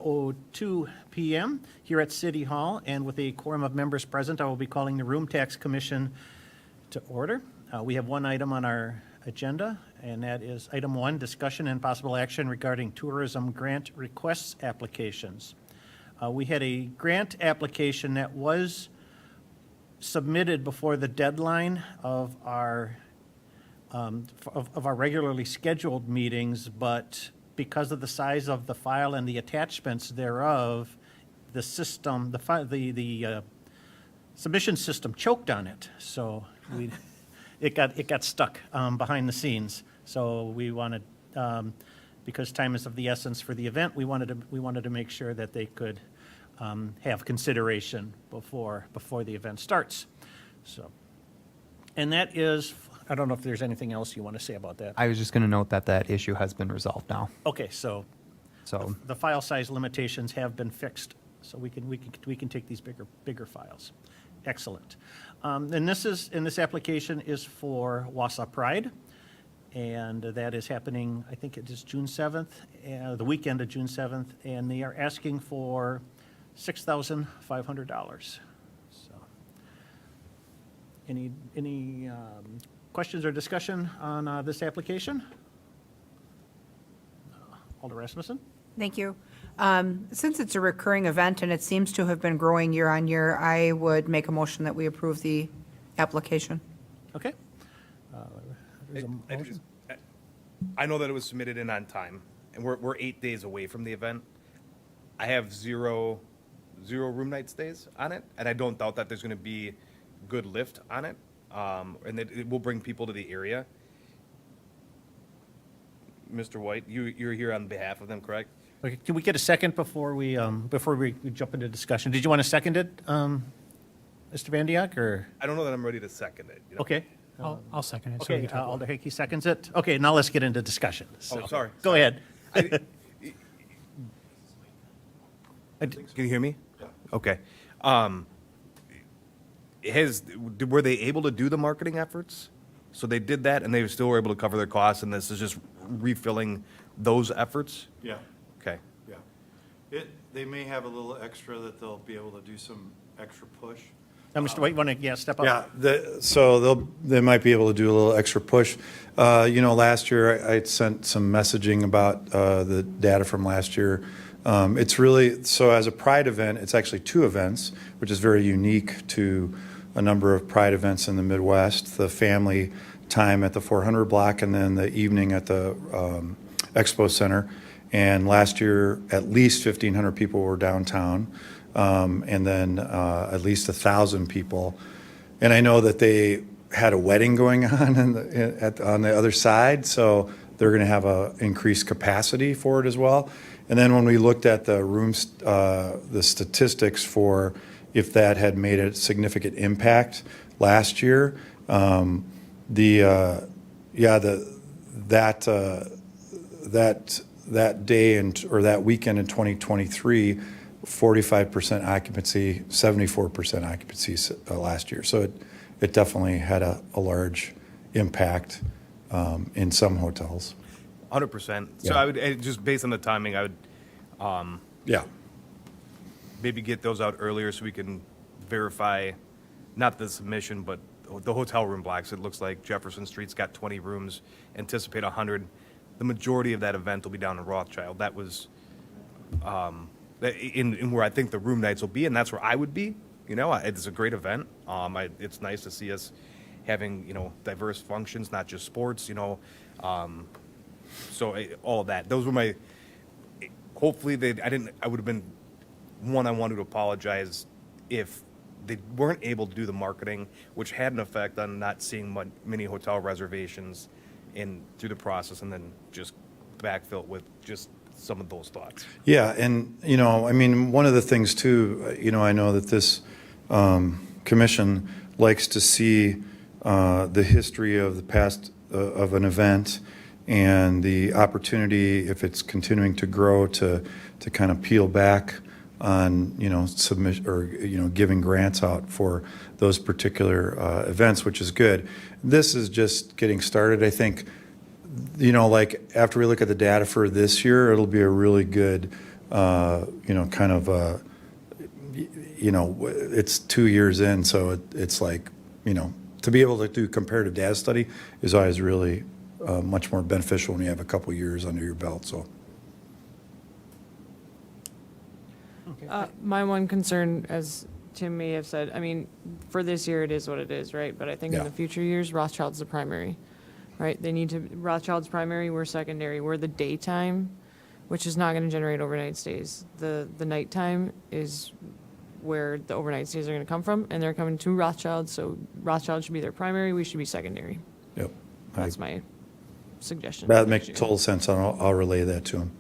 2 p.m. here at City Hall, and with a quorum of members present, I will be calling the Room Tax Commission to order. We have one item on our agenda, and that is item 1, discussion and possible action regarding tourism grant requests applications. We had a grant application that was submitted before the deadline of our regularly scheduled meetings, but because of the size of the file and the attachments thereof, the system, the submission system choked on it. So it got stuck behind the scenes. So we wanted, because time is of the essence for the event, we wanted to make sure that they could have consideration before the event starts. So, and that is, I don't know if there's anything else you want to say about that. I was just going to note that issue has been resolved now. Okay, so the file size limitations have been fixed, so we can take these bigger files. Excellent. And this application is for Wausau Pride, and that is happening, I think it is June 7th, the weekend of June 7th, and they are asking for $6,500. So, any questions or discussion on this application? Alder Rasmussen? Thank you. Since it's a recurring event and it seems to have been growing year on year, I would make a motion that we approve the application. Okay. There's a motion. I know that it was submitted in on time, and we're 8 days away from the event. I have zero room night stays on it, and I don't doubt that there's going to be good lift on it, and that it will bring people to the area. Mr. White, you're here on behalf of them, correct? Okay, can we get a second before we jump into discussion? Did you want to second it, Mr. Van Diak, or? I don't know that I'm ready to second it. You know? Okay. I'll second it. Okay, Alder Hickey seconds it. Okay, now let's get into discussion. So, Oh, sorry. Go ahead. Can you hear me? Yeah. Okay. Were they able to do the marketing efforts? So they did that, and they still were able to cover their costs, and this is just refilling those efforts? Yeah, Okay. yeah. They may have a little extra that they'll be able to do some extra push. Now, Mr. White, you want to, step up? Yeah, so they might be able to do a little extra push. Last year I sent some messaging about the data from last year. It's really, so as a Pride event, it's actually 2 events, which is very unique to a number of Pride events in the Midwest, the family time at the 400 block and then the evening at the Expo Center. And last year, at least 1,500 people were downtown, and then at least 1,000 people. And I know that they had a wedding going on on the other side, so they're going to have a increased capacity for it as well. And then when we looked at the rooms, the statistics for if that had made a significant impact last year, that day or that weekend in 2023, 45% occupancy, 74% occupancy last year. So it definitely had a large impact in some hotels. 100%. So Yeah. I would, just based on the timing, I would Yeah. maybe get those out earlier so we can verify, not the submission, but the hotel room blocks. It looks like Jefferson Street's got 20 rooms, anticipate 100. The majority of that event will be down in Rothschild. That was in where I think the room nights will be, and that's where I would be. It's a great event. It's nice to see us having, diverse functions, not just sports, so all of that. Those were my, hopefully I would have been, I wanted to apologize if they weren't able to do the marketing, which had an effect on not seeing many hotel reservations through the process, and then just backfill it with just some of those thoughts. Yeah, and one of the things too, I know that this commission likes to see the history of the past of an event and the opportunity, if it's continuing to grow, to kind of peel back on submission or giving grants out for those particular events, which is good. This is just getting started. I think, like after we look at the data for this year, it'll be a really good kind of, it's 2 years in, so it's like, to be able to do comparative data study is always really much more beneficial when you have a couple years under your belt, so. My one concern, as Tim may have said, I mean, for this year, it is what it is, right? But I think in Yeah. the future years, Rothschild's the primary, right? They need to, Rothschild's primary, we're secondary. We're the daytime, which is not going to generate overnight stays. The nighttime is where the overnight stays are going to come from, and they're coming to Rothschild, so Rothschild should be their primary, we should be secondary. Yep. That's my suggestion. That for makes next year. total sense, and I'll relay that to him.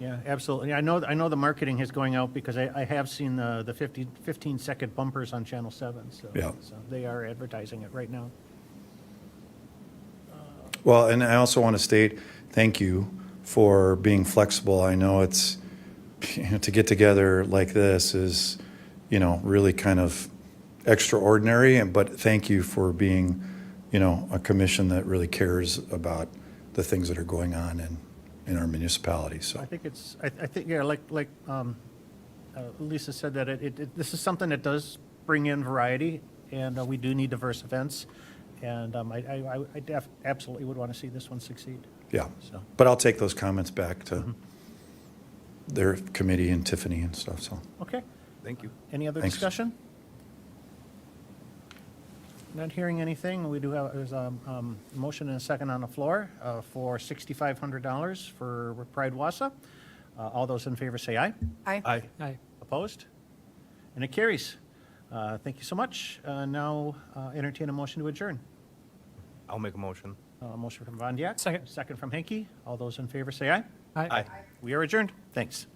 Yeah, absolutely. I know the marketing is going out because I have seen the 15-second bumpers on Channel 7. So, Yeah. so they are advertising it right now. Well, and I also want to state, thank you for being flexible. I know it's, to get together like this is, really kind of extraordinary, but thank you for being, a commission that really cares about the things that are going on in our municipality, so. I think I think, yeah, like Lisa said, that this is something that does bring in variety, and we do need diverse events. And I absolutely would want to see this one succeed. Yeah, So. but I'll take those comments back to their committee and Tiffany and stuff, so. Okay. Thank you. Any other Thanks. discussion? Not hearing anything. We do have, there's a motion and a second on the floor for $6,500 for Pride Wausau. All those in favor say aye. Aye. Aye. Opposed? And it carries. Thank you so much. Now entertain a motion to adjourn. I'll make a motion. Motion from Von Diak. Second. Second from Henke. All those in favor say aye. Aye. We are adjourned. Thanks.